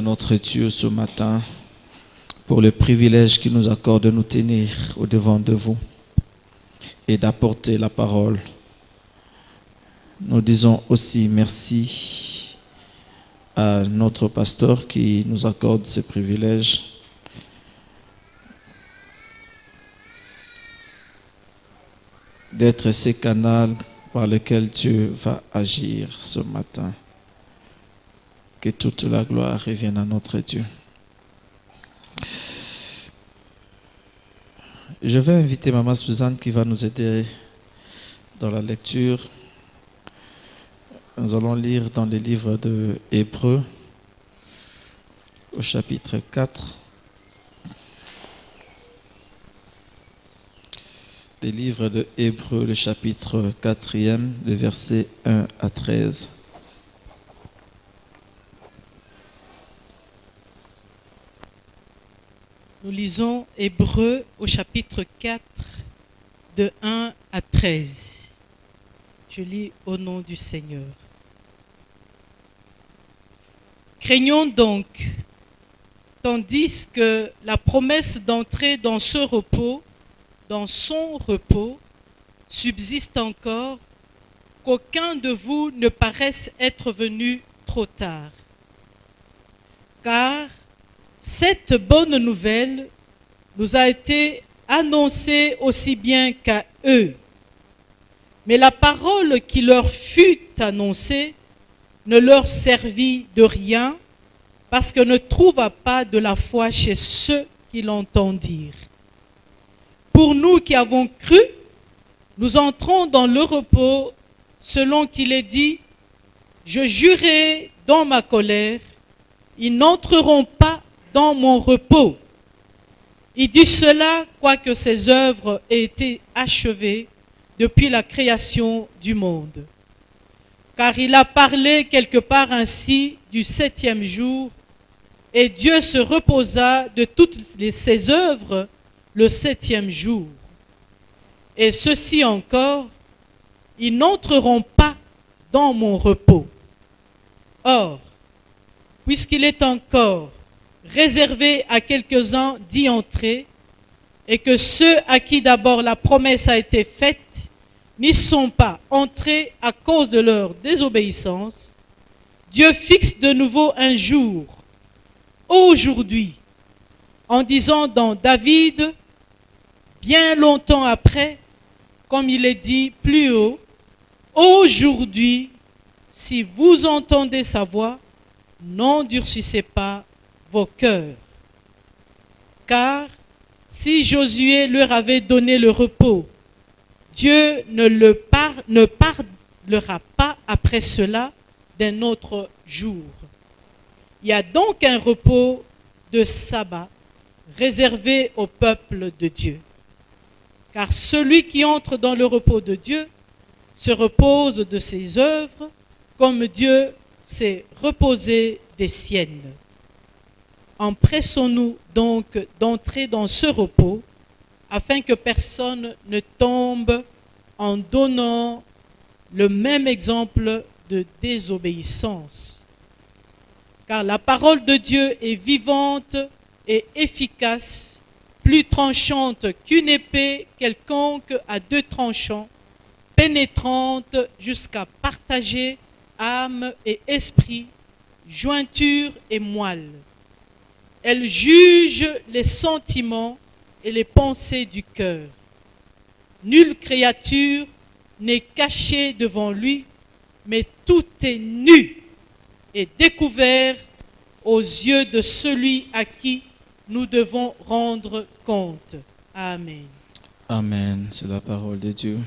à notre Dieu ce matin pour le privilège qu'il nous accorde de nous tenir au devant de vous et d'apporter la parole. Nous disons aussi merci à notre pasteur qui nous accorde ce privilège. D'être ce canal par lequel Dieu va agir ce matin. Que toute la gloire revienne à notre Dieu. Je vais inviter Maman Suzanne qui va nous aider dans la lecture. Nous allons lire dans le livre de Hébreux, au chapitre 4. Le livre de Hébreux, le chapitre 4e, le verset 1 à 13. Nous lisons Hébreux au chapitre 4, de 1 à 13. Je lis au nom du Seigneur. Craignons donc, tandis que la promesse d'entrer dans ce repos, dans son repos, subsiste encore, qu'aucun de vous ne paraisse être venu trop tard. Car cette bonne nouvelle nous a été annoncée aussi bien qu'à eux. Mais la parole qui leur fut annoncée ne leur servit de rien, parce qu'elle ne trouva pas de la foi chez ceux qui l'entendirent. Pour nous qui avons cru, nous entrons dans le repos, selon qu'il est dit, « Je jurai dans ma colère, ils n'entreront pas dans mon repos. » Il dit cela, quoique ses œuvres aient été achevées depuis la création du monde. Car il a parlé quelque part ainsi du 7e jour, et Dieu se reposa de toutes ses œuvres le 7e jour. Et ceci encore, ils n'entreront pas dans mon repos. Or, puisqu'il est encore réservé à quelques-uns d'y entrer, et que ceux à qui d'abord la promesse a été faite n'y sont pas entrés à cause de leur désobéissance, Dieu fixe de nouveau un jour, aujourd'hui, en disant dans David, bien longtemps après, comme il est dit plus haut, aujourd'hui, si vous entendez sa voix, n'endurcissez pas vos cœurs. Car si Josué leur avait donné le repos, Dieu ne parlera pas après cela d'un autre jour. Il y a donc un repos de sabbat réservé au peuple de Dieu. Car celui qui entre dans le repos de Dieu se repose de ses œuvres, comme Dieu s'est reposé des siennes. Empressons-nous donc d'entrer dans ce repos, afin que personne ne tombe en donnant le même exemple de désobéissance. Car la parole de Dieu est vivante et efficace, plus tranchante qu'une épée quelconque à 2 tranchants, pénétrante jusqu'à partager âme et esprit, jointure et moelle. Elle juge les sentiments et les pensées du cœur. Nulle créature n'est cachée devant lui, mais tout est nu et découvert aux yeux de celui à qui nous devons rendre compte. Amen. Amen, c'est la parole de Dieu.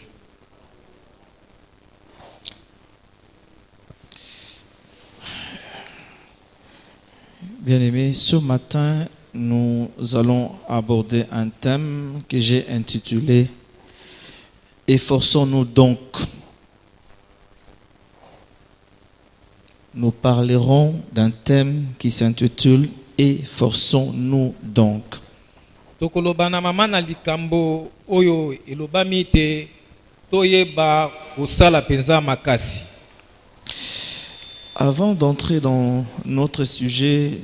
Bien-aimés, ce matin, nous allons aborder un thème que j'ai intitulé « Efforçons-nous donc ». Nous parlerons d'un thème qui s'intitule « Efforçons-nous donc ». Tokolobana mama na likambo oyo elobami te toyeba kosala penza makasi. Avant d'entrer dans notre sujet,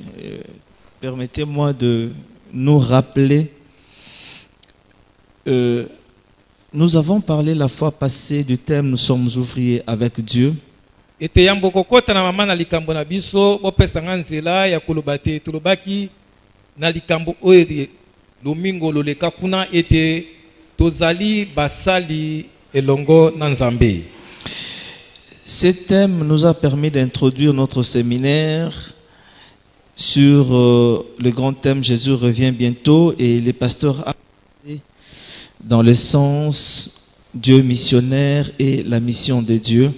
permettez-moi de nous rappeler, nous avons parlé la fois passée du thème « Nous sommes ouvriers avec Dieu ». ete yambo kokota na mama na likambo na biso bopesanga nzela ya koloba te tolobaki na likambo oyo lomingo loleka kuna ete tozali basali elongo na Nzambe. Ce thème nous a permis d'introduire notre séminaire sur le grand thème « Jésus revient bientôt » et les pasteurs ont parlé dans le sens Dieu missionnaire et la mission de Dieu.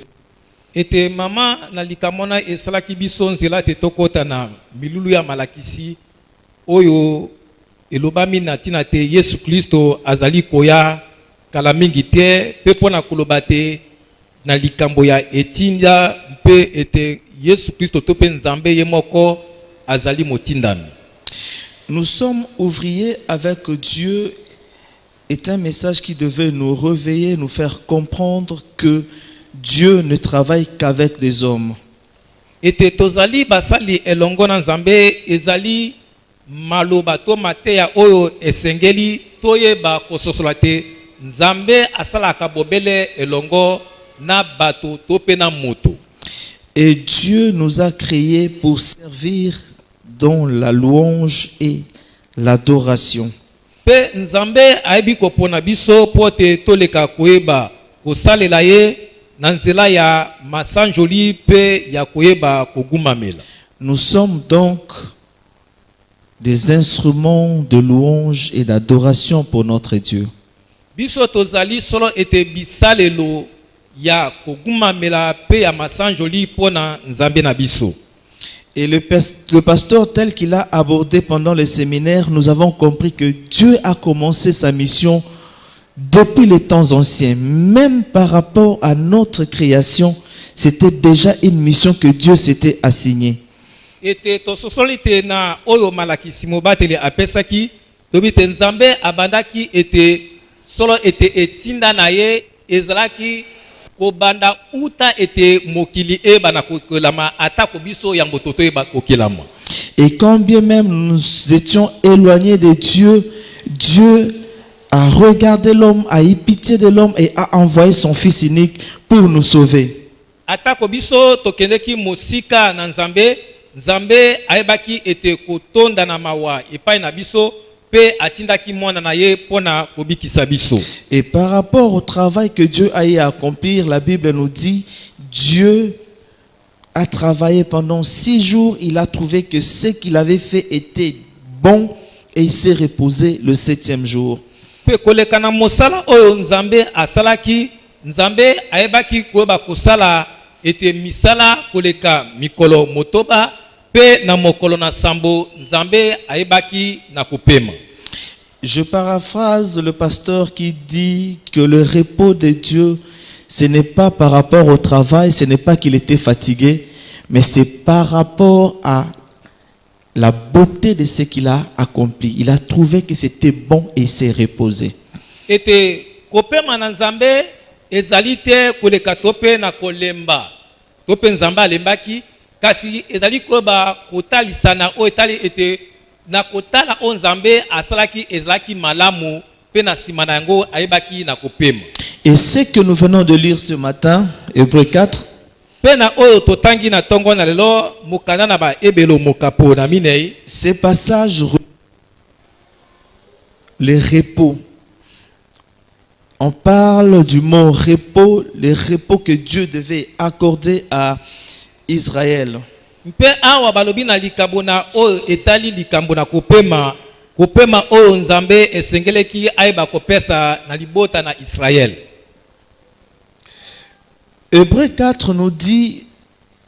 Ete mama na likamona esalaki biso nzela te tokota na milulu ya malakisi oyo elobami na tina te Yesu Kristo azali koya kala mingi te pe pona koloba te na likambo ya etinda mpe ete Yesu Kristo to pe Nzambe ye moko azali motindami. Nous sommes ouvriers avec Dieu est un message qui devait nous réveiller, nous faire comprendre que Dieu ne travaille qu'avec des hommes. Ete tozali basali elongo na Nzambe ezali maloba to mateya oyo esengeli toyeba kososola te Nzambe asalaka bobele elongo na bato to pe na moto. Et Dieu nous a créés pour servir dans la louange et l'adoration. Pe Nzambe aibi kopona biso pote toleka koyeba kosalela ye na nzela ya masanjoli pe ya koyeba kogumamela. Nous sommes donc des instruments de louange et d'adoration pour notre Dieu. Biso tozali solo ete bisalelo ya kogumamela pe ya masanjoli pona Nzambe na biso. Et le pasteur tel qu'il a abordé pendant le séminaire, nous avons compris que Dieu a commencé sa mission depuis les temps anciens. Même par rapport à notre création, c'était déjà une mission que Dieu s'était assignée. Ete tososolite na oyo malakisi mobateli apesaki tobite Nzambe abandaki ete solo ete etinda na ye ezalaki kobanda uta ete mokili eba na kokelama atako biso ya mbototo eba kokelama. Et quand bien même nous étions éloignés de Dieu, Dieu a regardé l'homme, a eu pitié de l'homme et a envoyé son fils unique pour nous sauver. Atako biso tokendeki mosika na Nzambe, Nzambe aebaki ete kotonda na mawa epai na biso pe atindaki mwana na ye pona kobikisa biso. Et par rapport au travail que Dieu a eu à accomplir, la Bible nous dit Dieu a travaillé pendant 6 jours, il a trouvé que ce qu'il avait fait était bon et il s'est reposé le 7e jour. Pe koleka na mosala oyo Nzambe asalaki, Nzambe aebaki koyeba kosala ete misala koleka mikolo motoba pe na mokolo na sambo Nzambe aebaki na kopema. Je paraphrase le pasteur qui dit que le repos de Dieu, ce n'est pas par rapport au travail, ce n'est pas qu'il était fatigué, mais c'est par rapport à la beauté de ce qu'il a accompli. Il a trouvé que c'était bon et il s'est reposé. Ete kopema na Nzambe ezali te koleka tope na kolemba. Tope Nzambe alembaki kasi ezali koba kotalisana o etali ete na kotala o Nzambe asalaki ezalaki malamu pe na sima na yango ayebaki na kopema. Et ce que nous venons de lire ce matin, Hébreux 4, pe na oyo totangi na tongo na lelo mokanda na ba ebelo mokapo na minei, ce passage, le repos. On parle du mot repos, le repos que Dieu devait accorder à Israël. Mpe awa balobi na likambo na oyo etali likambo na kopema, kopema oyo Nzambe esengeleki ayeba kopesa na libota na Israël. Hébreux 4 nous dit,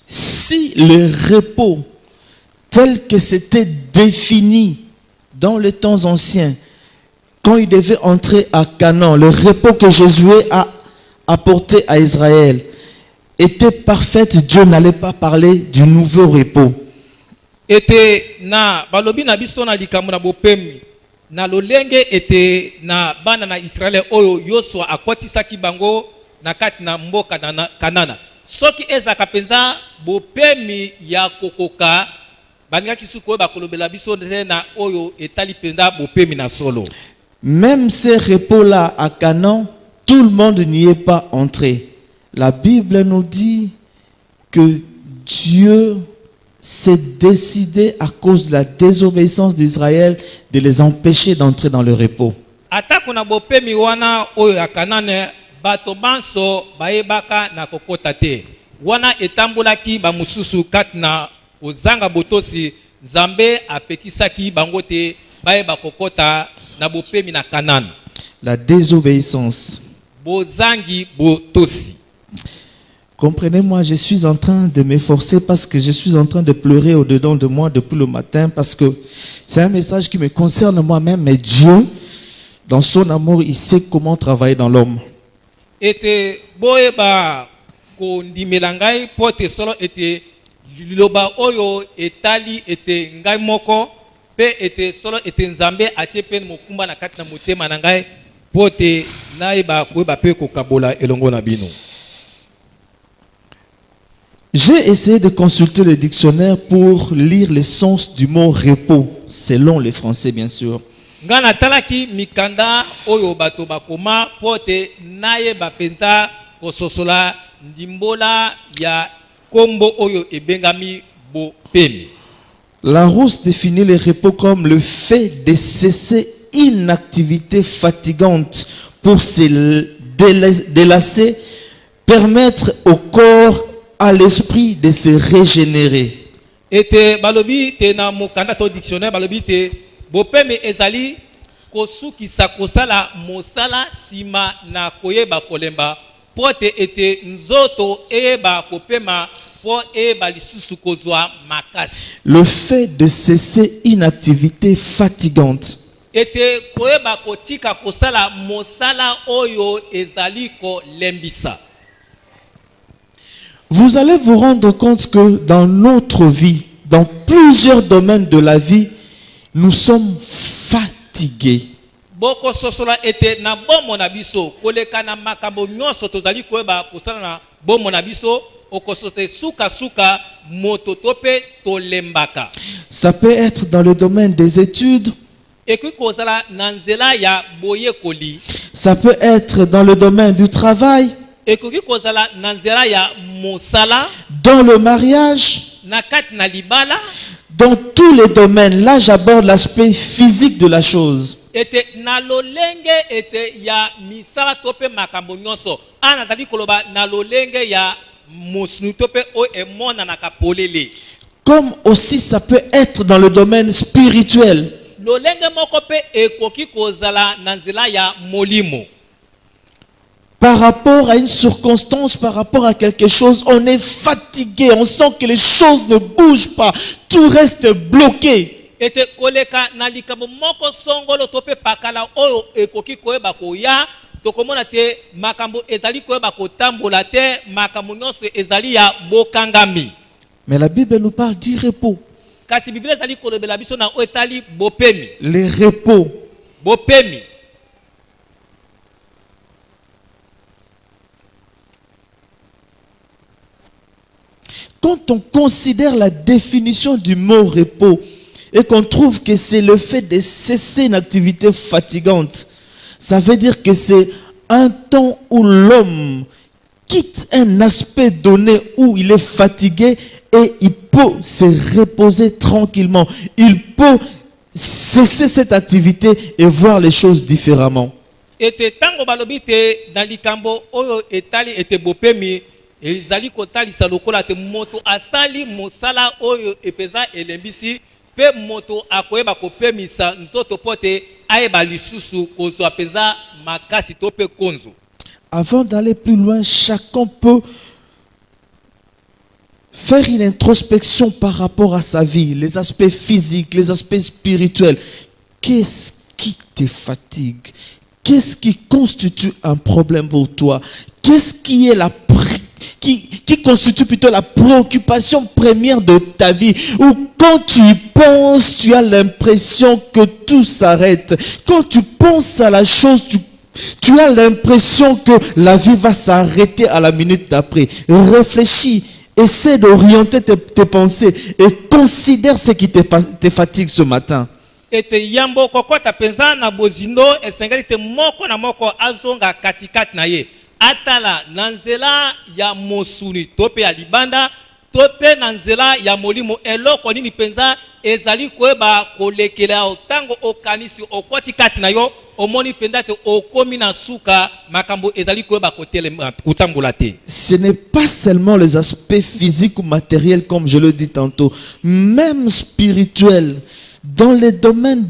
si le repos tel que c'était défini dans les temps anciens, quand il devait entrer à Canaan, le repos que Josué a apporté à Israël était parfait, Dieu n'allait pas parler du nouveau repos. Ete na balobi na biso na likambo na bopemi na lolenge ete na bana na Israël oyo Yosua akwatisaki bango na kati na mboka na Kanana. soki ezaka penza bopemi ya kokoka bandaki suko ba kolobela biso na oyo etali penza bopemi na solo. Même ces repos-là à Canaan, tout le monde n'y est pas entré. La Bible nous dit que Dieu s'est décidé à cause de la désobéissance d'Israël de les empêcher d'entrer dans le repos. Atako na bopemi wana oyo ya Kanane bato banso bayebaka na kokota te. Wana etambulaki ba mususu katina ozanga botosi Nzambe apekisaki bango te bayeba kokota na bopemi na Kanane. La désobéissance. Bozangi botosi. Comprenez-moi, je suis en train de m'efforcer parce que je suis en train de pleurer au-dedans de moi depuis le matin parce que c'est un message qui me concerne moi-même, mais Dieu, dans son amour, il sait comment travailler dans l'homme. Ete boeba kondimela ngai pote solo ete liloba oyo etali ete ngai moko pe ete solo ete Nzambe atie pe mokumba na kati na motema na ngai pote naeba koeba pe kokabola elongo na bino. J'ai essayé de consulter le dictionnaire pour lire le sens du mot repos, selon les Français bien sûr. Ngana talaki mikanda oyo bato bakoma pote naye bapenza kososola ndimbola ya kombo oyo ebengami bopemi. Larousse définit le repos comme le fait de cesser une activité fatigante pour se délasser, permettre au corps, à l'esprit de se régénérer. Ete balobi te na mokanda to dictionnaire balobi te bopemi ezali kosukisa kosala mosala sima na koyeba kolemba pote ete nzoto eba kopema po eba lisusu kozwa makasi. Le fait de cesser une activité fatigante. Ete koyeba kotika kosala mosala oyo ezali kolembisa. Vous allez vous rendre compte que dans notre vie, dans plusieurs domaines de la vie, nous sommes fatigués. Boko sosola ete na bomo na biso koleka na makambo nyonso tozali koyeba kosala na bomo na biso okosote suka suka moto tope tolembaka. Ça peut être dans le domaine des études. Ekoki kozala na nzela ya boyekoli. Ça peut être dans le domaine du travail. Ekoki kozala na nzela ya mosala. Dans le mariage. Na kati na libala. Dans tous les domaines. Là, j'aborde l'aspect physique de la chose. Ete na lolenge ete ya misala tope makambo nyonso. Ana tali koloba na lolenge ya mosnu tope o emona na kapolele. Comme aussi ça peut être dans le domaine spirituel. Lolenge moko pe ekoki kozala na nzela ya molimo. Par rapport à une circonstance, par rapport à quelque chose, on est fatigué, on sent que les choses ne bougent pas, tout reste bloqué. Ete koleka na likambo moko songolo tope pakala oyo ekoki koyeba koya tokomona te makambo ezali koyeba kotambola te makambo nyonso ezali ya bokangami. Mais la Bible nous parle du repos. Kasi Biblia ezali kolobela biso na oyo etali bopemi. Le repos. Bopemi. Quand on considère la définition du mot repos et qu'on trouve que c'est le fait de cesser une activité fatigante, ça veut dire que c'est un temps où l'homme quitte un aspect donné où il est fatigué et il peut se reposer tranquillement. Il peut cesser cette activité et voir les choses différemment. Ete tango balobi te na likambo oyo etali ete bopemi ezali kotalisa lokola te moto asali mosala oyo epeza elembisi pe moto akoyeba kopemisa nzoto pote ayeba lisusu kozwa peza makasi to pe konzo. Avant d'aller plus loin, chacun peut faire une introspection par rapport à sa vie, les aspects physiques, les aspects spirituels. Qu'est-ce qui te fatigue? Qu'est-ce qui constitue un problème pour toi? Qu'est-ce qui est qui constitue plutôt la préoccupation première de ta vie? Ou quand tu y penses, tu as l'impression que tout s'arrête. Quand tu penses à la chose, tu Tu as l'impression que la vie va s'arrêter à la minute d'après. Réfléchis, essaie d'orienter tes pensées et considère ce qui te fatigue ce matin. ete yambo kokota penza na bozindo esengeli te moko na moko azonga katikati na ye atala na nzela ya mosuni tope ya libanda tope na nzela ya molimo eloko nini penza ezali koyeba kolekela otango okanisi okwati kati na yo omoni penza te okomi na suka makambo ezali koyeba kotelema kutambola te. Ce n'est pas seulement les aspects physiques ou matériels comme je le dis tantôt, même spirituel. Dans le domaine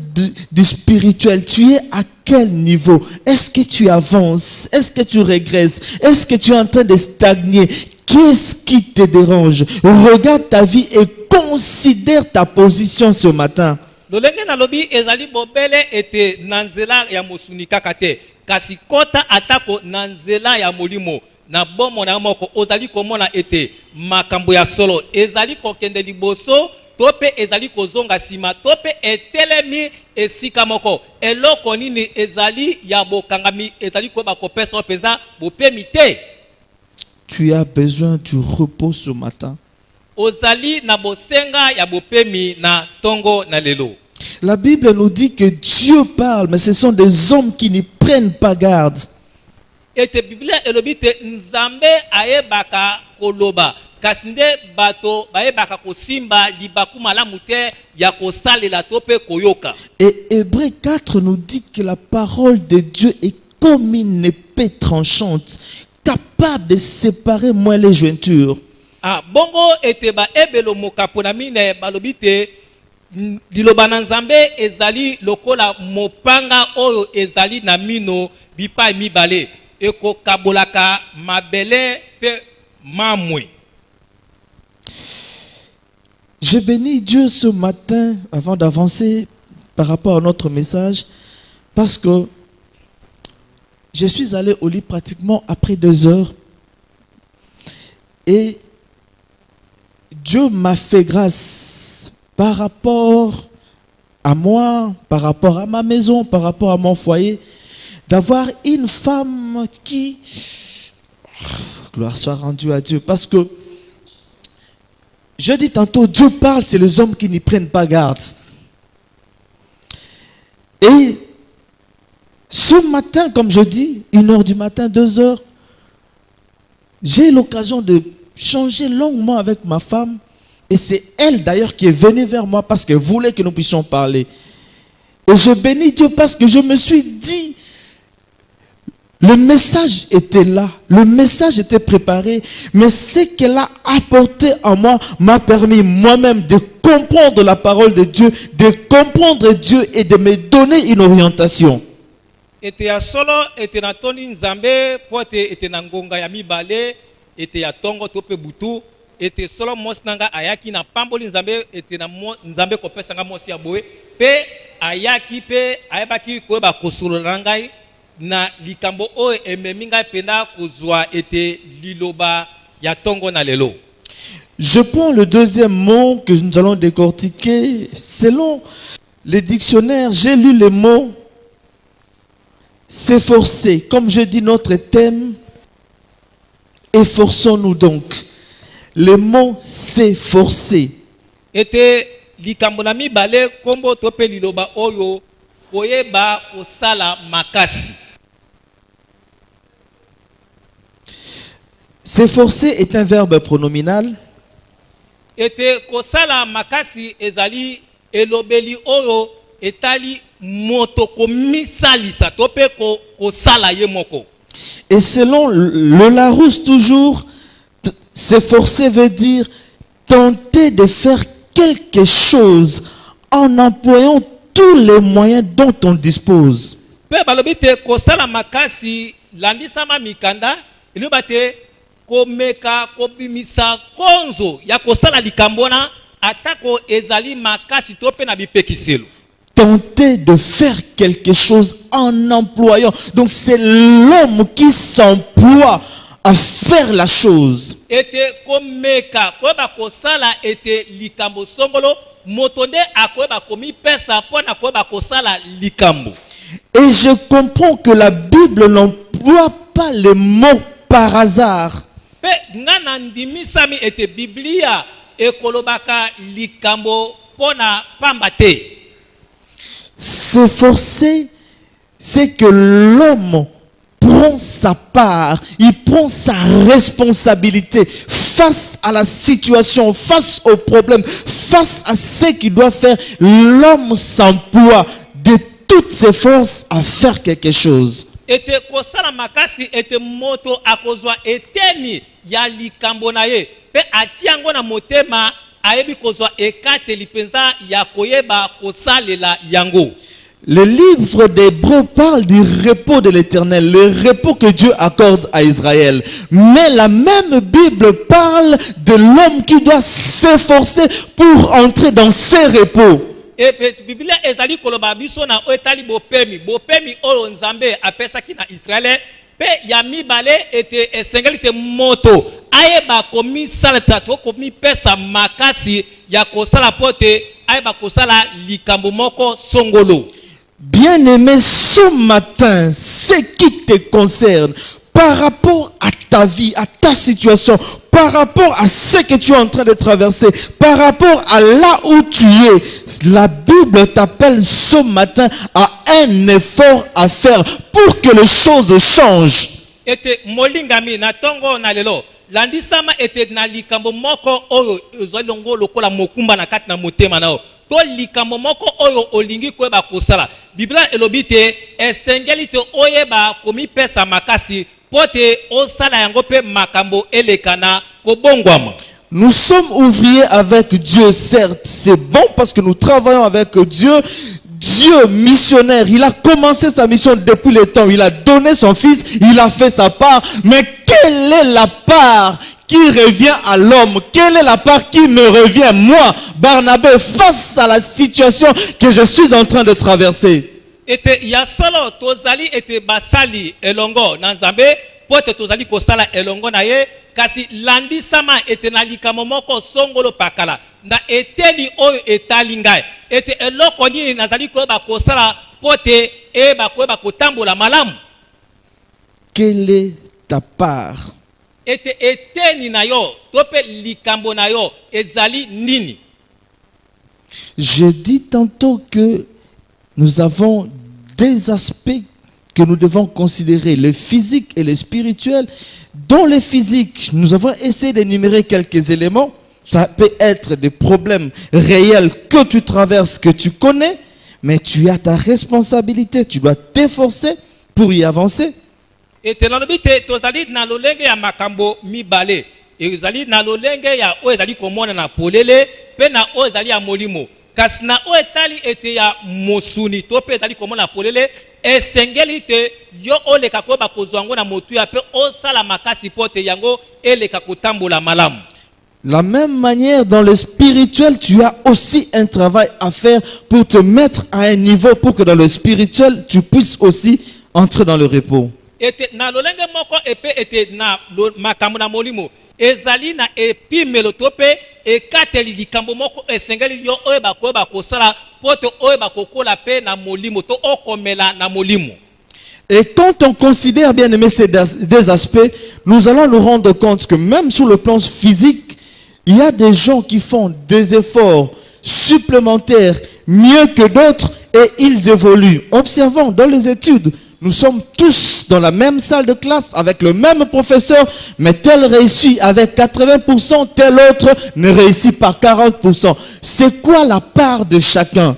du spirituel, tu es à quel niveau? Est-ce que tu avances? Est-ce que tu régresses? Est-ce que tu es en train de stagner? Qu'est-ce qui te dérange? Regarde ta vie et considère ta position ce matin. lolenge na lobi ezali bobele ete na nzela ya mosuni kaka te kasi kota atako na nzela ya molimo na bomo na moko ozali komona ete makambo ya solo ezali kokende liboso tope ezali kozonga sima tope etelemi esika moko eloko nini ezali ya bokangami ezali koyeba kopesa penza bopemi te. Tu as besoin du repos ce matin. Ozali na bosenga ya bopemi na tongo na lelo. La Bible nous dit que Dieu parle, mais ce sont des hommes qui n'y prennent pas garde. Ete Biblia elobi te nzambe ayebaka koloba kasi nde bato bayebaka kosimba libaku malamu te ya kosalela to pe koyoka. Et Hébreux 4 nous dit que la parole de Dieu est comme une épée tranchante, capable de séparer moins les jointures. Ah bongo ete ba ebelo mokapona mine balobi te liloba na nzambe ezali lokola mopanga oyo ezali na mino bipai mibale eko kabolaka mabele pe mamwe. Je bénis Dieu ce matin avant d'avancer par rapport à notre message parce que je suis allé au lit pratiquement après 2 heures et Dieu m'a fait grâce par rapport à moi, par rapport à ma maison, par rapport à mon foyer, d'avoir une femme qui, gloire soit rendue à Dieu, parce que je dis tantôt, Dieu parle, c'est les hommes qui n'y prennent pas garde. Et ce matin, comme je dis, 1h du matin, 2h, j'ai eu l'occasion de changer longuement avec ma femme. Et c'est elle d'ailleurs qui est venue vers moi parce qu'elle voulait que nous puissions parler. Et je bénis Dieu parce que je me suis dit, le message était là, le message était préparé, mais ce qu'elle a apporté en moi m'a permis moi-même de comprendre la parole de Dieu, de comprendre Dieu et de me donner une orientation. Ete ya solo ete na toni nzambe pote ete na ngonga ya mibale ete ya tongo tope butu ete solo mosnanga ayaki na pamboli nzambe ete na nzambe kopesa nga mosi ya boye pe ayaki pe ayebaki koyeba kosolola ngai na likambo oyo ememi ngai penda kozwa ete liloba ya tongo na lelo. Je prends le deuxième mot que nous allons décortiquer. Selon les dictionnaires, j'ai lu le mot s'efforcer. Comme je dis notre thème, efforçons-nous donc. Le mot s'efforcer. Ete likambo na mibale kombo tope liloba oyo koyeba kosala makasi. S'efforcer est un verbe pronominal. Ete kosala makasi ezali elobeli oyo etali moto komisalisa tope kosala ye moko. Et selon le Larousse toujours, s'efforcer veut dire tenter de faire quelque chose en employant tous les moyens dont on dispose. Pe balobi te kosala makasi landisama mikanda iloba te komeka kobimisa konzo ya kosala likambona atako ezali makasi tope na bipekiselo. Tenter de faire quelque chose en employant. Donc c'est l'homme qui s'emploie à faire la chose. Ete komeka koyeba kosala ete likambo songolo motonde akoyeba komipesa pona koyeba kosala likambo. Et je comprends que la Bible n'emploie pas les mots par hasard. Pe ngana ndimisami ete Biblia ekolobaka likambo pona pamba te. S'efforcer, c'est que l'homme prend sa part, il prend sa responsabilité face à la situation, face au problème, face à ce qu'il doit faire. L'homme s'emploie de toutes ses forces à faire quelque chose. Ete kosala makasi ete moto akozwa eteni ya likambo na ye pe atiango na motema ayebi kozwa ekateli penza ya koyeba kosalela yango. Le livre d'Hébreux parle du repos de l'Éternel, le repos que Dieu accorde à Israël. Mais la même Bible parle de l'homme qui doit s'efforcer pour entrer dans ses repos. Et Biblia ezali koloba biso na etali bopemi oyo Nzambe apesaki na Israël pe ya mibale ete esengeli te moto ayeba komisala to komipesa makasi ya kosala pote ayeba kosala likambo moko songolo. Bien-aimé, ce matin, ce qui te concerne, par rapport à ta vie, à ta situation, par rapport à ce que tu es en train de traverser, par rapport à là où tu es, la Bible t'appelle ce matin à un effort à faire pour que les choses changent. Ete molingami na tongo na lelo landisama ete na likambo moko oyo ezalongo lokola mokumba na kati na motema nao to likambo moko oyo olingi koyeba kosala. Biblia elobi te esengeli te oyeba komipesa makasi pote osala yango pe makambo elekana kobongwama. Nous sommes ouvriers avec Dieu, certes, c'est bon parce que nous travaillons avec Dieu. Dieu, missionnaire, il a commencé sa mission depuis le temps, il a donné son fils, il a fait sa part, mais quelle est la part qui revient à l'homme? Quelle est la part qui me revient, moi, Barnabé, face à la situation que je suis en train de traverser? Ete ya solo tozali ete basali elongo na Nzambe pote tozali kosala elongo na ye kasi landisama ete na likambo moko songolo pakala na eteli oyo etali ngai ete eloko nini nazali koyeba kosala pote eba koyeba kotambola malamu. Quelle est ta part? Ete eteni na yo tope likambo na yo ezali nini? Je dis tantôt que nous avons des aspects que nous devons considérer, le physique et le spirituel. Dans le physique, nous avons essayé d'énumérer quelques éléments. Ça peut être des problèmes réels que tu traverses, que tu connais, mais tu as ta responsabilité, tu dois t'efforcer pour y avancer. Ete nalobi te tozali na lolenge ya makambo mibale ezali na lolenge ya oyo ezali komona na polele pe na oyo ezali ya molimo kasi na oyo etali ete ya mosuni to pe ezali komona polele esengeli te yo oleka koyeba kozwa yango na motuya pe osala makasi pote yango eleka kotambola malamu. La même manière, dans le spirituel, tu as aussi un travail à faire pour te mettre à un niveau pour que dans le spirituel, tu puisses aussi entrer dans le repos. Ete na lolenge moko epe ete na makambo na molimo ezali na epimelo tope ekateli likambo moko esengeli yo oyeba koyeba kosala poto oyeba kokola pe na molimo to okomela na molimo. Et quand on considère bien aimé ces des aspects, nous allons nous rendre compte que même sur le plan physique, il y a des gens qui font des efforts supplémentaires mieux que d'autres et ils évoluent. Observons dans les études, nous sommes tous dans la même salle de classe avec le même professeur, mais tel réussit avec 80%, tel autre ne réussit pas 40%. C'est quoi la part de chacun?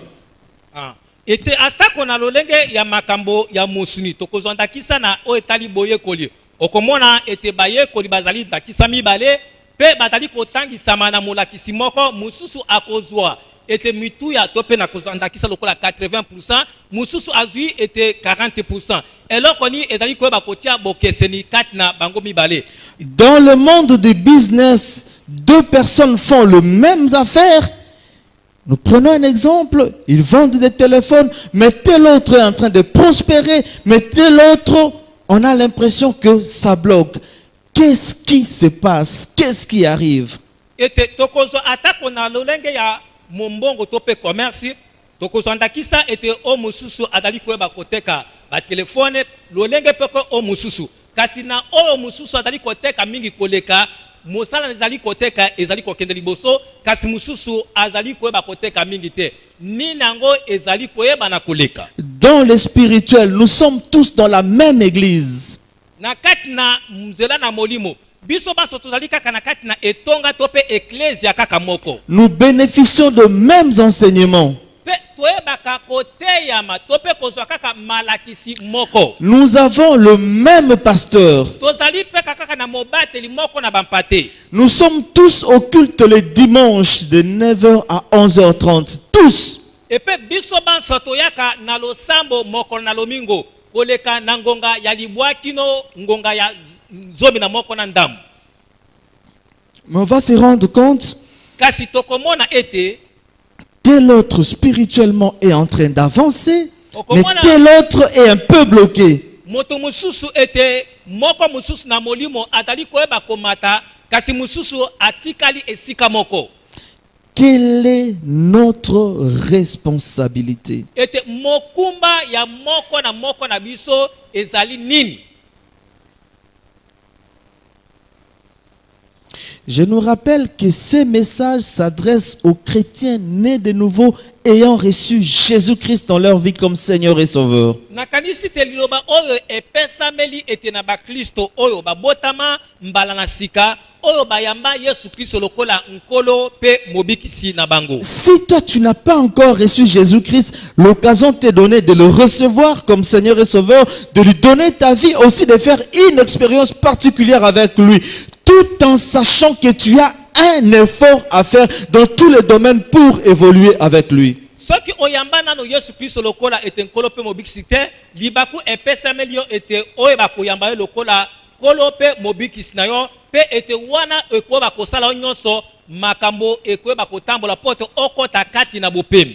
Ete atako na lolenge ya makambo ya musuni tokozwa ndakisa na o etali boye koli okomona ete baye koli bazali ndakisa mibale pe batali kotangisama na molakisi moko mususu akozwa ete mituya to pe na kozwa ndakisa lokola 80%, mususu azwi ete 40%. Eloko ni ezali koyeba kotia bokeseni kati na bango mibale. Dans le monde du business, deux personnes font les mêmes affaires. Nous prenons un exemple, ils vendent des téléphones, mais tel autre est en train de prospérer, mais tel autre, on a l'impression que ça bloque. Qu'est-ce qui se passe? Qu'est-ce qui arrive? Ete tokozo atako na lolenge ya mombongo tope commerce tokozandakisa ete o mususu azali koyeba koteka ba telefone lolenge peko o mususu kasi na o mususu azali koteka mingi koleka mosala ezali koteka ezali kokende liboso kasi mususu azali koyeba koteka mingi te ni nango ezali koyeba na koleka. Dans le spirituel, nous sommes tous dans la même église. Na kati na mzela na molimo biso baso tozali kaka na kati na etonga tope ecclesia kaka moko. Nous bénéficions de mêmes enseignements. Nous avons le même pasteur. Nous sommes tous au culte le dimanche de 9h à 11h30. Tous. Mais on va se rendre compte tel autre spirituellement est en train d'avancer, mais tel autre est un peu bloqué. Quelle est notre responsabilité? Je nous rappelle que ces messages s'adressent aux chrétiens nés de nouveau ayant reçu Jésus-Christ dans leur vie comme Seigneur et Sauveur. Si toi tu n'as pas encore reçu Jésus-Christ, l'occasion t'est donnée de le recevoir comme Seigneur et Sauveur, de lui donner ta vie, aussi de faire une expérience particulière avec lui, tout en sachant que tu as un effort à faire dans tous les domaines pour évoluer avec lui.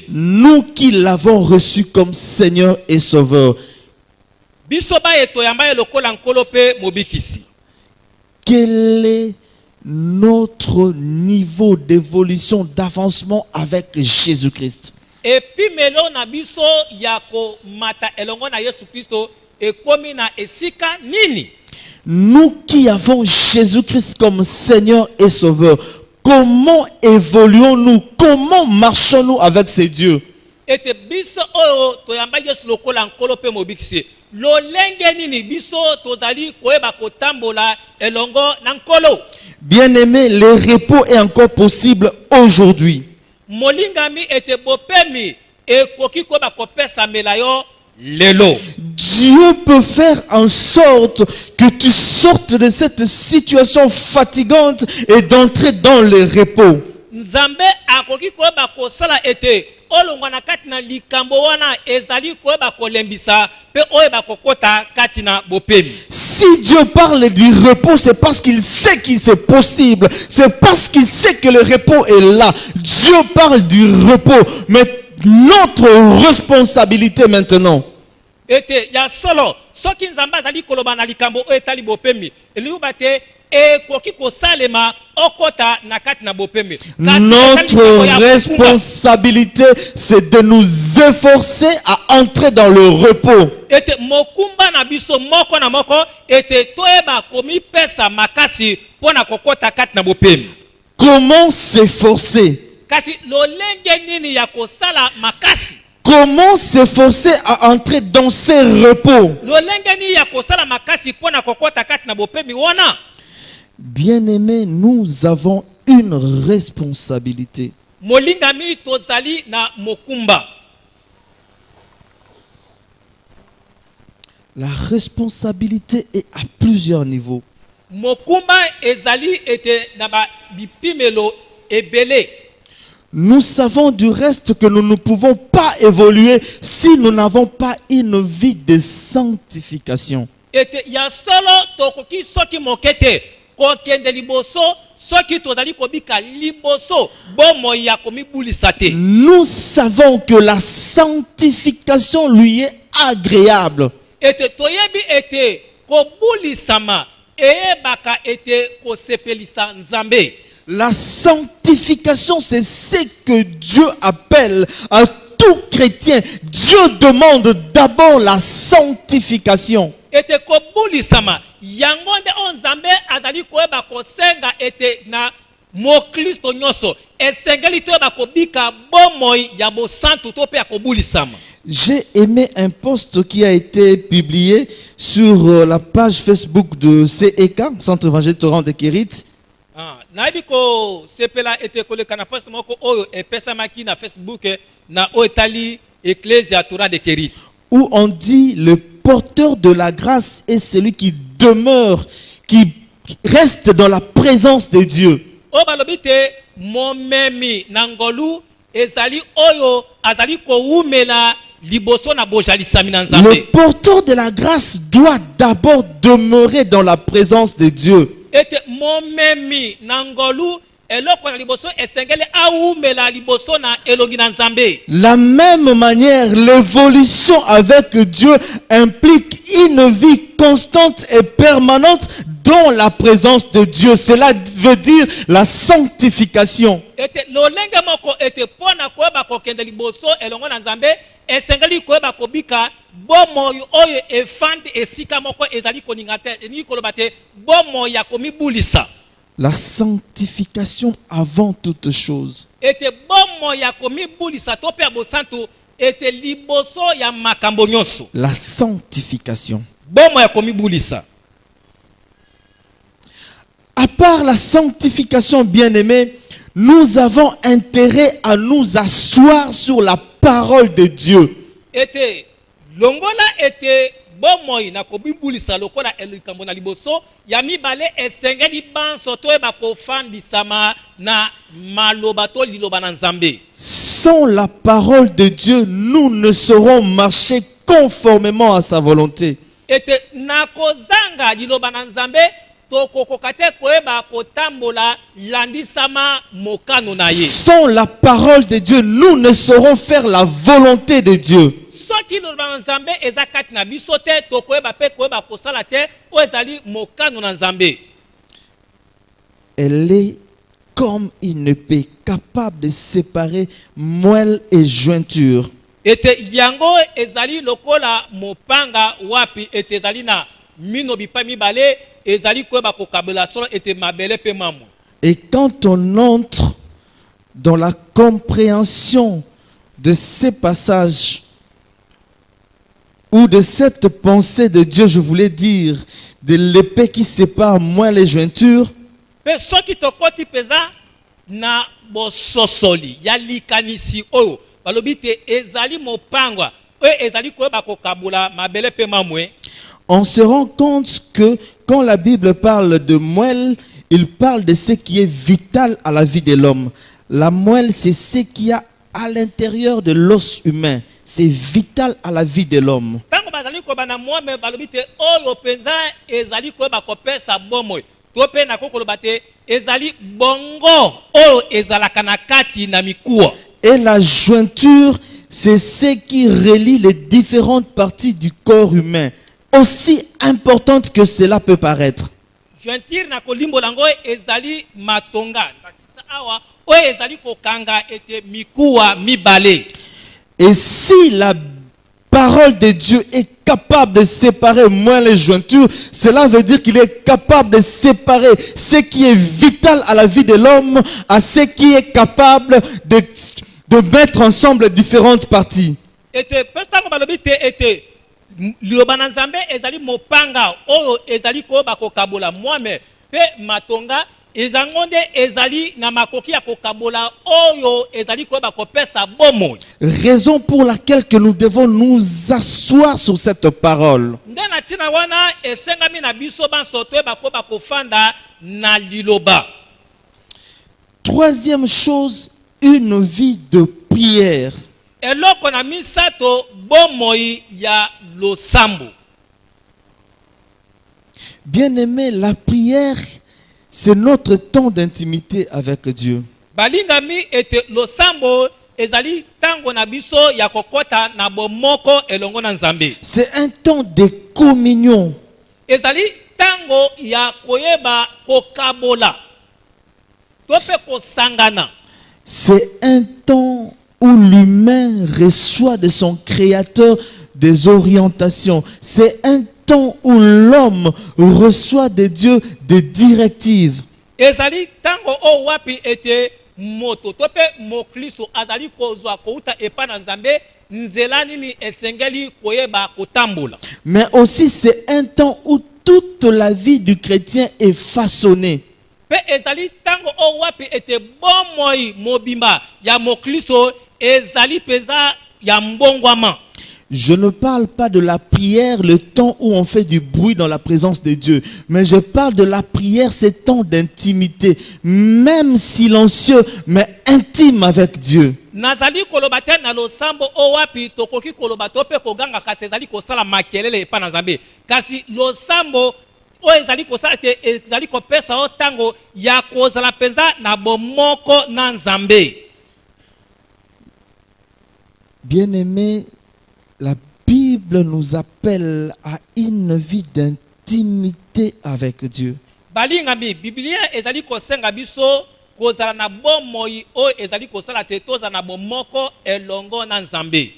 Nous qui l'avons reçu comme Seigneur et Sauveur, quel est notre niveau d'évolution, d'avancement avec Jésus-Christ? Nous qui avons Jésus-Christ comme Seigneur et Sauveur, comment évoluons-nous? Comment marchons-nous avec ces dieux? Bien-aimé, le repos est encore possible aujourd'hui. Dieu peut faire en sorte que tu sortes de cette situation fatigante et d'entrer dans le repos. Si Dieu parle du repos, c'est parce qu'il sait que c'est possible. C'est parce qu'il sait que le repos est là. Dieu parle du repos. Mais notre responsabilité maintenant, notre responsabilité, c'est de nous efforcer à entrer dans le repos. Comment s'efforcer? Comment s'efforcer à entrer dans ces repos? Bien-aimés, nous avons une responsabilité. La responsabilité est à plusieurs niveaux. Nous savons du reste que nous ne pouvons pas évoluer si nous n'avons pas une vie de sanctification. Nous savons que la sanctification lui est agréable. La sanctification, c'est ce que Dieu appelle à tout chrétien, Dieu demande d'abord la sanctification. ete kobulisama yango nde onzambe azali koyeba kosenga ete na mokristo nyonso esengeli toyeba kobika bomoi ya bosantu to mpe ya kobulisama. J'ai aimé un post qui a été publié sur la page Facebook de CEK, Centre Évangélique Torrent de Kérit. nayebi kosepela ete koleka na poste moko oyo epesamaki na Facebook na oyo etali Ecclesia Torah de Kérit, où on dit le porteur de la grâce est celui qui demeure, qui reste dans la présence de Dieu. oyo balobi te momemi na ngolu ezali oyo azali kowumela liboso na bojalisami na nzambe. Le porteur de la grâce doit d'abord demeurer dans la présence de Dieu. Ete momemi na ngolu eloko na liboso esengeli awumela liboso na elongi na nzambe. La même manière, l'évolution avec Dieu implique une vie constante et permanente dans la présence de Dieu. Cela veut dire la sanctification. Ete lolenge moko ete pona koyeba kokende liboso elongo na nzambe esengeli koyeba kobika bomo oyo efandi esika moko ezali koninga te elingi koloba te bomo ya komibulisa. La sanctification avant toute chose. Ete bomo ya komibulisa to pe ya bosantu ete liboso ya makambo nyonso. La sanctification. Bomo ya komibulisa. À part la sanctification, bien-aimés, nous avons intérêt à nous asseoir sur la parole de Dieu. Ete longola ete bomoi na kobibulisa lokola elikambo na liboso ya mibale esengeli banso to eba kofandisama na maloba to liloba na nzambe. Sans la parole de Dieu, nous ne saurons marcher conformément à sa volonté. Ete na kozanga liloba na nzambe tokokoka te koyeba kotambola landisama mokano na ye. Sans la parole de Dieu, nous ne saurons faire la volonté de Dieu. Soki liloba na nzambe eza kati na biso te tokoyeba pe koyeba kosala te o ezali mokano na nzambe. Elle est comme une épée capable de séparer moelle et jointure. Ete yango ezali lokola mopanga wapi ete ezali na mino bipa mibale ezali koyeba kokabela solo ete mabele pe mamu. Et quand on entre dans la compréhension de ces passages ou de cette pensée de Dieu, je voulais dire, de l'épée qui sépare moelle et jointure, Pe soki tokoti peza na bososoli ya likanisi oyo balobi te ezali mopangwa oyo ezali koyeba kokabula mabele pe mamwe. on se rend compte que quand la Bible parle de moelle, il parle de ce qui est vital à la vie de l'homme. La moelle, c'est ce qu'il y a à l'intérieur de l'os humain. C'est vital à la vie de l'homme. Tango bazali koyeba na mwame balobi te oyo penza ezali koyeba kopesa bomoi to pe na kokoloba te ezali bongo oyo ezalaka na kati na mikuwa. Et la jointure, c'est ce qui relie les différentes parties du corps humain. Aussi importante que cela peut paraître. Jointure na kolimbo lango ezali matonga bakisa awa oyo ezali kokanga ete mikuwa mibale. Et si la parole de Dieu est capable de séparer moins les jointures, cela veut dire qu'il est capable de séparer ce qui est vital à la vie de l'homme à ce qui est capable de mettre ensemble différentes parties. Ete pestango balobi te ete liloba na nzambe ezali mopanga oyo ezali koyeba kokabola mwame pe matonga ezango nde ezali na makoki ya kokabola oyo ezali koyeba kopesa bomoi. Raison pour laquelle que nous devons nous asseoir sur cette parole. Nde na ntina wana esengami na biso banso toyeba koyeba kofanda na liloba. Troisième chose, une vie de prière. Eloko na misato bomoi ya losambo. Bien-aimé, la prière, c'est notre temps d'intimité avec Dieu. Balingami ete losambo ezali tango na biso ya kokota na bomoko elongo na nzambe. C'est un temps de communion. Ezali tango ya koyeba kokabola. Tope kosangana. C'est un temps où l'humain reçoit de son créateur des orientations. C'est un temps où l'homme reçoit de Dieu des directives. ezali tango o wapi ete moto to pe moklisto azali kozwa kouta epa na nzambe nzela nini esengeli koyeba kotambola. Mais aussi c'est un temps où toute la vie du chrétien est façonnée. Pe ezali tango o wapi ete bomoi mobimba ya moklisto ezali peza ya mbongwama. Je ne parle pas de la prière, le temps où on fait du bruit dans la présence de Dieu. Mais je parle de la prière, c'est temps d'intimité, même silencieux, mais intime avec Dieu. Nazali koloba te na losambo o wapi tokoki koloba to pe koganga kasi ezali kosala makelele epa na Nzambe. Kasi losambo o ezali kosala te ezali kopesa o tango ya kozala penza na bomoko na Nzambe. Bien-aimés, la Bible nous appelle à une vie d'intimité avec Dieu. Balingami, Biblia ezali kosenga biso kozala na bomoi o ezali kosala te toza na bomoko elongo na Nzambe.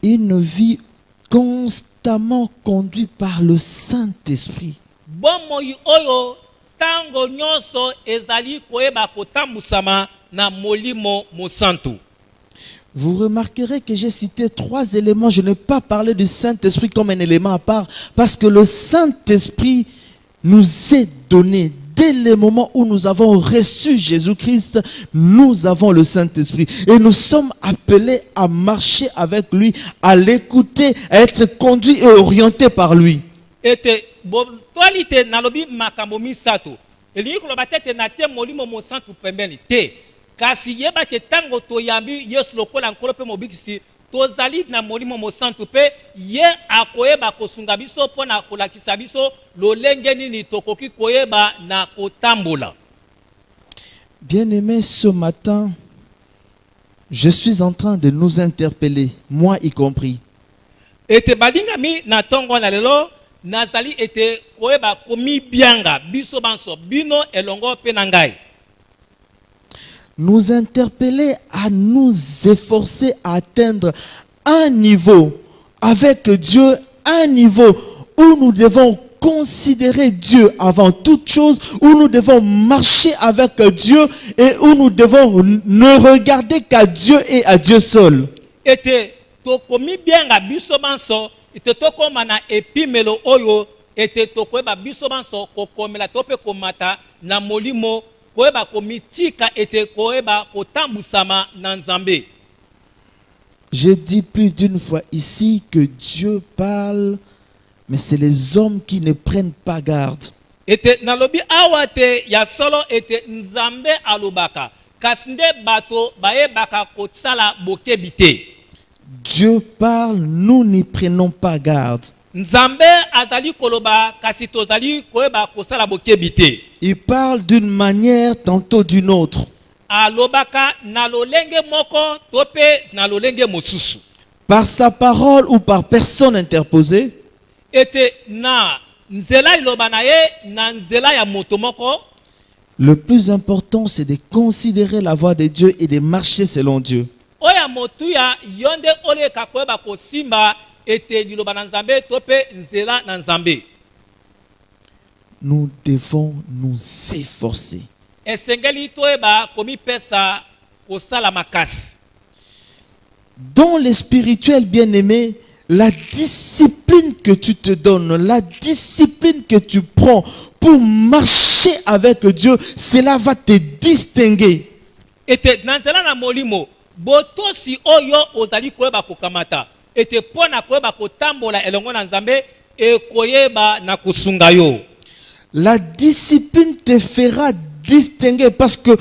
Une vie constamment conduite par le Saint-Esprit. Bomoi oyo tango nyonso ezali koyeba kotambusama na molimo mosantu. Vous remarquerez que j'ai cité 3 éléments. Je n'ai pas parlé du Saint-Esprit comme un élément à part, parce que le Saint-Esprit nous est donné. Dès le moment où nous avons reçu Jésus-Christ, nous avons le Saint-Esprit. Et nous sommes appelés à marcher avec lui, à l'écouter, à être conduits et orientés par lui. Ete toalite nalobi makambo misato. Elingi koloba tete na tie molimo mosantu pembeni te. Kasi yeba ke tango toyambi Yesu lokola nkolo pe mobikisi tozali na molimo mosantu pe ye akoyeba kosunga biso pona kolakisa biso lolenge nini tokoki koyeba na kotambola. Bien-aimés, ce matin, je suis en train de nous interpeller, moi y compris. Ete balingami na tongo na lelo nazali ete koyeba komi bianga biso banso bino elongo pe na ngai. Nous interpeller à nous efforcer à atteindre un niveau avec Dieu, un niveau où nous devons considérer Dieu avant toute chose, où nous devons marcher avec Dieu et où nous devons ne regarder qu'à Dieu et à Dieu seul. Ete tokomi bianga biso banso ete tokoma na epimelo oyo ete tokoyeba biso banso kokomela tope komata na molimo koyeba komitika ete koyeba kotambusama na Nzambe. J'ai dit plus d'une fois ici que Dieu parle, mais c'est les hommes qui ne prennent pas garde. Ete nalobi awate ya solo ete Nzambe alobaka kasinde bato bayebaka kotsala bokebite. Dieu parle, nous n'y prenons pas garde. Nzambe azali koloba kasi tozali koyeba kosala bokebite. Il parle d'une manière, tantôt d'une autre. Alobaka na lolenge moko tope na lolenge mosusu. Par sa parole ou par personne interposée. Ete na nzela iloba na ye na nzela ya moto moko. Le plus important, c'est de considérer la voix de Dieu et de marcher selon Dieu. Oya motu ya yonde ole kakoyeba kosimba ete liloba na Nzambe tope nzela na Nzambe. Nous devons nous efforcer. Esengeli toyeba komi pesa kosala makasi. Dans le spirituel, bien-aimé, la discipline que tu te donnes, la discipline que tu prends pour marcher avec Dieu, cela va te distinguer. Ete nanzela na molimo botosi oyo ozali koyeba kokamata ete pona koyeba kotambola elongo na Nzambe e koyeba na kusunga yo. La discipline te fera distinguer parce que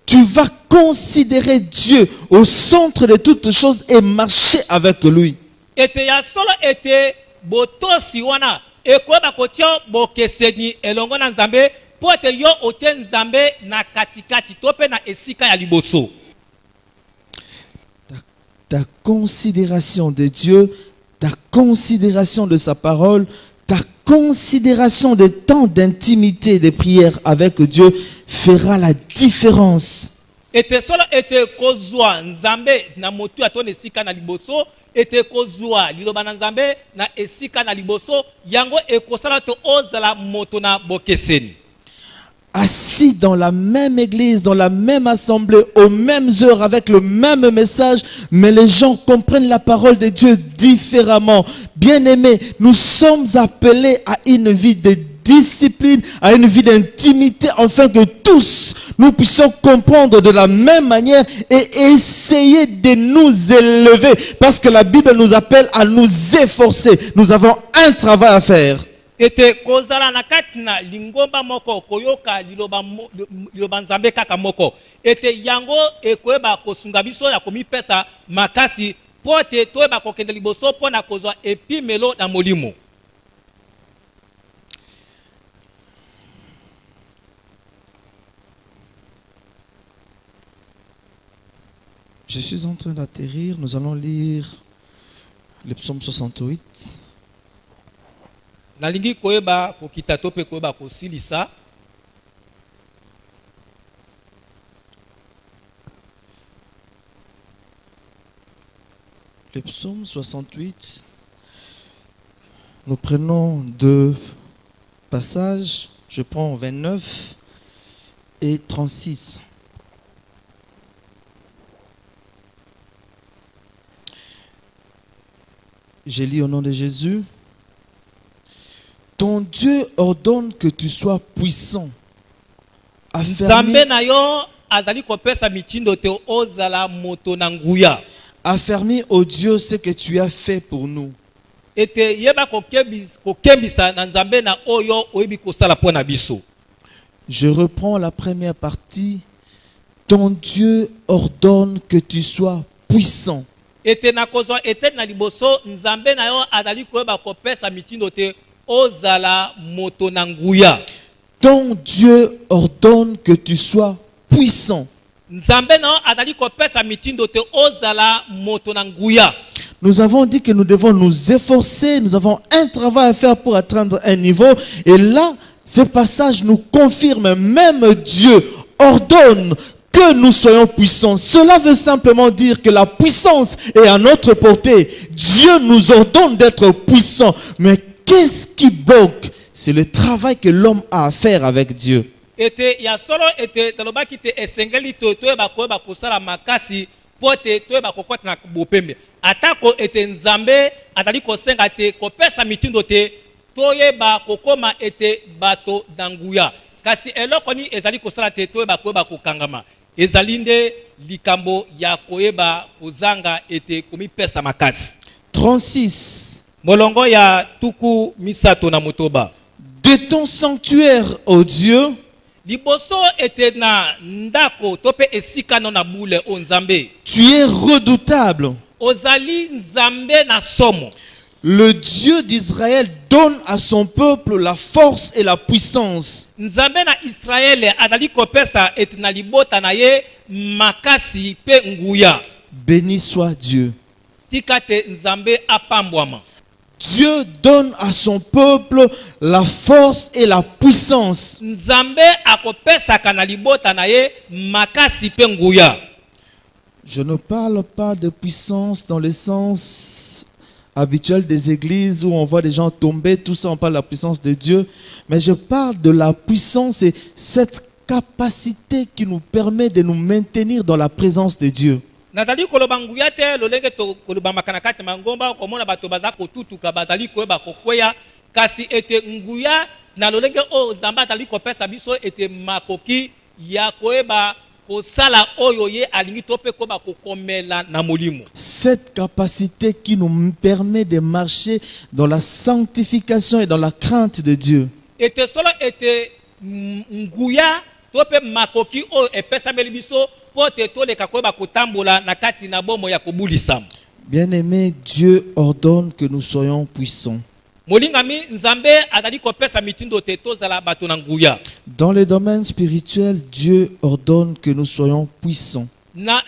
tu vas considérer Dieu au centre de toutes choses et marcher avec lui. Ete ya solo ete botosi wana e koyeba kotia bokeseni elongo na Nzambe po ete yo ote Nzambe na katikati tope na esika ya liboso. Ta considération de Dieu, ta considération de sa parole, ta considération de temps d'intimité et de prière avec Dieu fera la différence. ete solo ete kozwa nzambe na motu atone esika na liboso, ete kozwa liloba na nzambe na esika na liboso, yango ekosala to ozala moto na bokeseni. Assis dans la même église, dans la même assemblée, aux mêmes heures, avec le même message, mais les gens comprennent la parole de Dieu différemment. Bien-aimés, nous sommes appelés à une vie de discipline, à une vie d'intimité, afin que tous nous puissions comprendre de la même manière et essayer de nous élever, parce que la Bible nous appelle à nous efforcer. Nous avons un travail à faire. Ete kozala na kati na lingomba moko koyoka liloba nzambe kaka moko, ete yango ekoyeba kosunga biso ya komipesa makasi po te toyeba kokende liboso po na kozwa epimelo na molimo. Je suis en train d'atterrir. Nous allons lire le psaume 68. Nalingi koyeba kokita to pe koyeba kosilisa. Le psaume 68. Nous prenons deux passages. Je prends 29 et 36. J'ai lu au nom de Jésus. Ton Dieu ordonne que tu sois puissant. Nzambe na yo azali kopesa mitindo te ozala moto na nguya. Affermis, ô Dieu, ce que tu as fait pour nous. Ete yeba kokembisa na nzambe na oyo oyebi kosala po na biso. Je reprends la première partie. Ton Dieu ordonne que tu sois puissant. Ete na kozwa ete na liboso nzambe na yo azali koyeba kopesa mitindo te ozala moto na nguya. Ton Dieu ordonne que tu sois puissant. Nzambe na yo azali kopesa mitindo te ozala moto na nguya. Nous avons dit que nous devons nous efforcer, nous avons un travail à faire pour atteindre un niveau. Et là, ce passage nous confirme, même Dieu ordonne que nous soyons puissants. Cela veut simplement dire que la puissance est à notre portée. Dieu nous ordonne d'être puissants. Mais qu'est-ce qui bloque? C'est le travail que l'homme a à faire avec Dieu. Ete ya solo ete talobaki te esengeli to eba ko eba kosala makasi pote to eba kokota na bopembe. Atako ete nzambe atali kosenga te kopesa mitindo te toyeba kokoma ete bato danguya. Kasi eloko ni ezali kosala te to eba ko eba kokangama. Ezali nde likambo ya koyeba kozanga ete komipesa makasi. 36. Molongo ya tuku misato na motoba. De ton sanctuaire, ô Dieu, liboso ete na ndako tope esika na bule o nzambe. Tu es redoutable. Ozali nzambe na somo. Le Dieu d'Israël donne à son peuple la force et la puissance. Nzambe na Israël azali kopesa ete na libota na ye makasi pe nguya. Béni soit Dieu. Tikate nzambe apambwama. Dieu donne à son peuple la force et la puissance. Nzambe akopesa kana libota na ye makasi pe nguya. Je ne parle pas de puissance dans le sens habituel des églises où on voit des gens tomber, tout ça on parle de la puissance de Dieu. Mais je parle de la puissance et cette capacité qui nous permet de nous maintenir dans la présence de Dieu. Nazali koloba nguya te lolenge to koloba makana kati mangomba komona bato baza kotutuka bazali koyeba kokweya kasi ete nguya na lolenge o zamba azali kopesa biso ete makoki ya koyeba kosala oyo ye alingi to pe koba kokomela na molimo. Cette capacité qui nous permet de marcher dans la sanctification et dans la crainte de Dieu. Ete solo ete nguya to pe makoki o epesa biso. Bien-aimé, Dieu ordonne que nous soyons puissants. Dans le domaine spirituel, Dieu ordonne que nous soyons puissants. Dans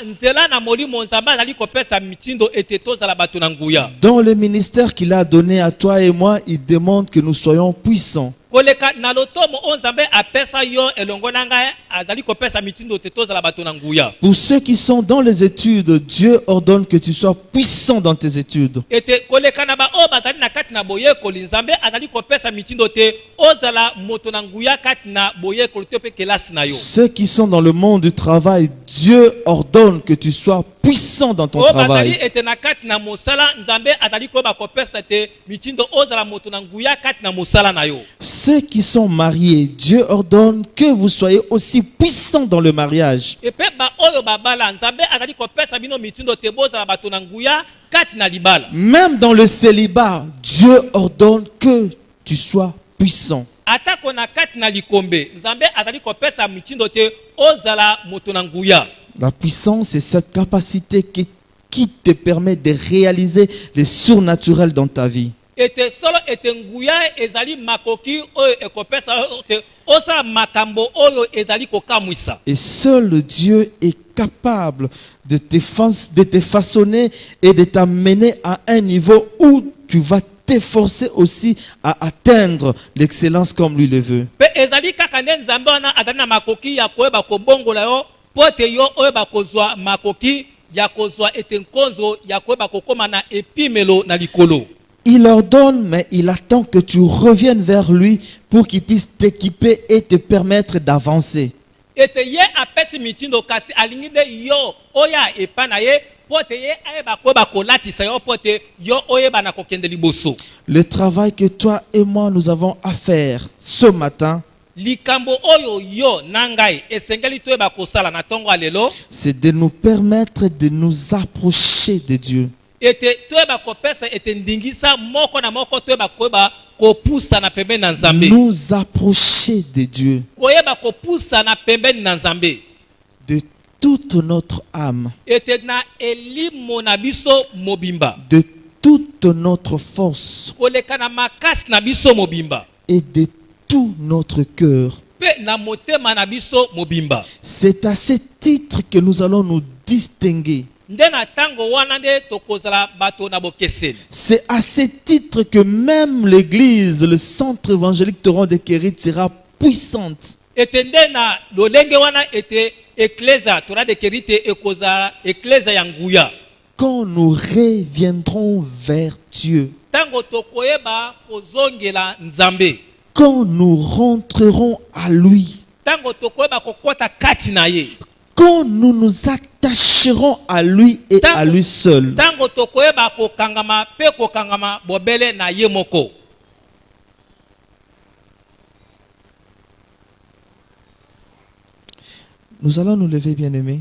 le ministère qu'il a donné à toi et moi, il demande que nous soyons puissants. koleka na lotomo o nzambe apesa yo elongo na ngai azali kopesa mitindo te tozala bato na nguya. Pour ceux qui sont dans les études, Dieu ordonne que tu sois puissant dans tes études. Ete koleka na ba o bazali na kati na boyekoli nzambe azali kopesa mitindo te ozala moto na nguya kati na boyekoli te pe kelasi na yo. Ceux qui sont dans le monde du travail, Dieu ordonne que tu sois puissant dans ton O bazali travail. ete na kati na mosala nzambe azali koba kopesa te mitindo ozala moto na nguya kati na mosala na yo. Ceux qui sont mariés, Dieu ordonne que vous soyez aussi puissants dans le mariage. Epe ba oyo babala nzambe azali kopesa bino mitindo te bozala bato na nguya kati na libala. Même dans le célibat, Dieu ordonne que tu sois puissant. Atako na kati na likombe nzambe azali kopesa mitindo te ozala moto na nguya. La puissance, c'est cette capacité qui te permet de réaliser les surnaturels dans ta vie. Ete solo ete nguya ezali makoki oyo ekopesa te osala makambo oyo ezali kokamwisa. Et seul Dieu est capable de te façonner et de t'amener à un niveau où tu vas t'efforcer aussi à atteindre l'excellence comme lui le veut. Pe ezali kaka nde nzambe wana azali na makoki ya koyeba kobongola yo po te yo oyeba kozwa makoki ya kozwa ete nkonzo ya koyeba kokoma na epimelo na likolo. Il ordonne, mais il attend que tu reviennes vers lui pour qu'il puisse t'équiper et te permettre d'avancer. Ete ye apesi mitindo kasi alingi nde yo oya epa na ye po te ye ayeba koyeba kolatisa yo po te yo oyeba na kokende liboso. Le travail que toi et moi nous avons à faire ce matin, Likambo oyo yo na ngai esengeli toyeba kosala na ntongo ya lelo c'est de nous permettre de nous approcher de Dieu. ete toyeba kopesa ete ndingisa moko na moko toyeba koyeba kopusa na pembeni na nzambe. Nous approcher de Dieu Koyeba kopusa na pembeni na nzambe. de toute notre âme, Ete na elimo na biso mobimba. de toute notre force Koleka na makasi na biso mobimba. et de tout notre cœur. Pe na motema na biso mobimba. C'est à ce titre que nous allons nous distinguer. Nde na tango wana nde tokozala bato na bokeseni. C'est à ce titre que même l'église, le centre évangélique Torrent de Kérit sera puissante. Ete nde na lolenge wana ete ekleza tora de kerite ekozala ekleza ya nguya. Quand nous reviendrons vers Dieu, Tango tokoyeba kozongela nzambe. quand nous rentrerons à lui, Tango tokoyeba kokota kati na ye. quand nous nous attacherons à lui et à lui seul, Tango tokoyeba kokangama pe kokangama bobele na ye moko. nous allons nous lever, bien-aimés.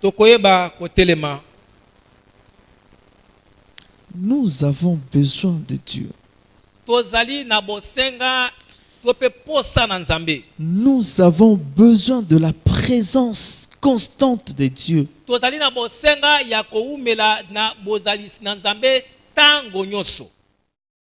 Tokoyeba kotelema. Nous avons besoin de Dieu. Tozali na bosenga tope posa na nzambe. Nous avons besoin de la présence constante de Dieu. Tozali na bosenga ya koumela na bozali na nzambe tango nyoso.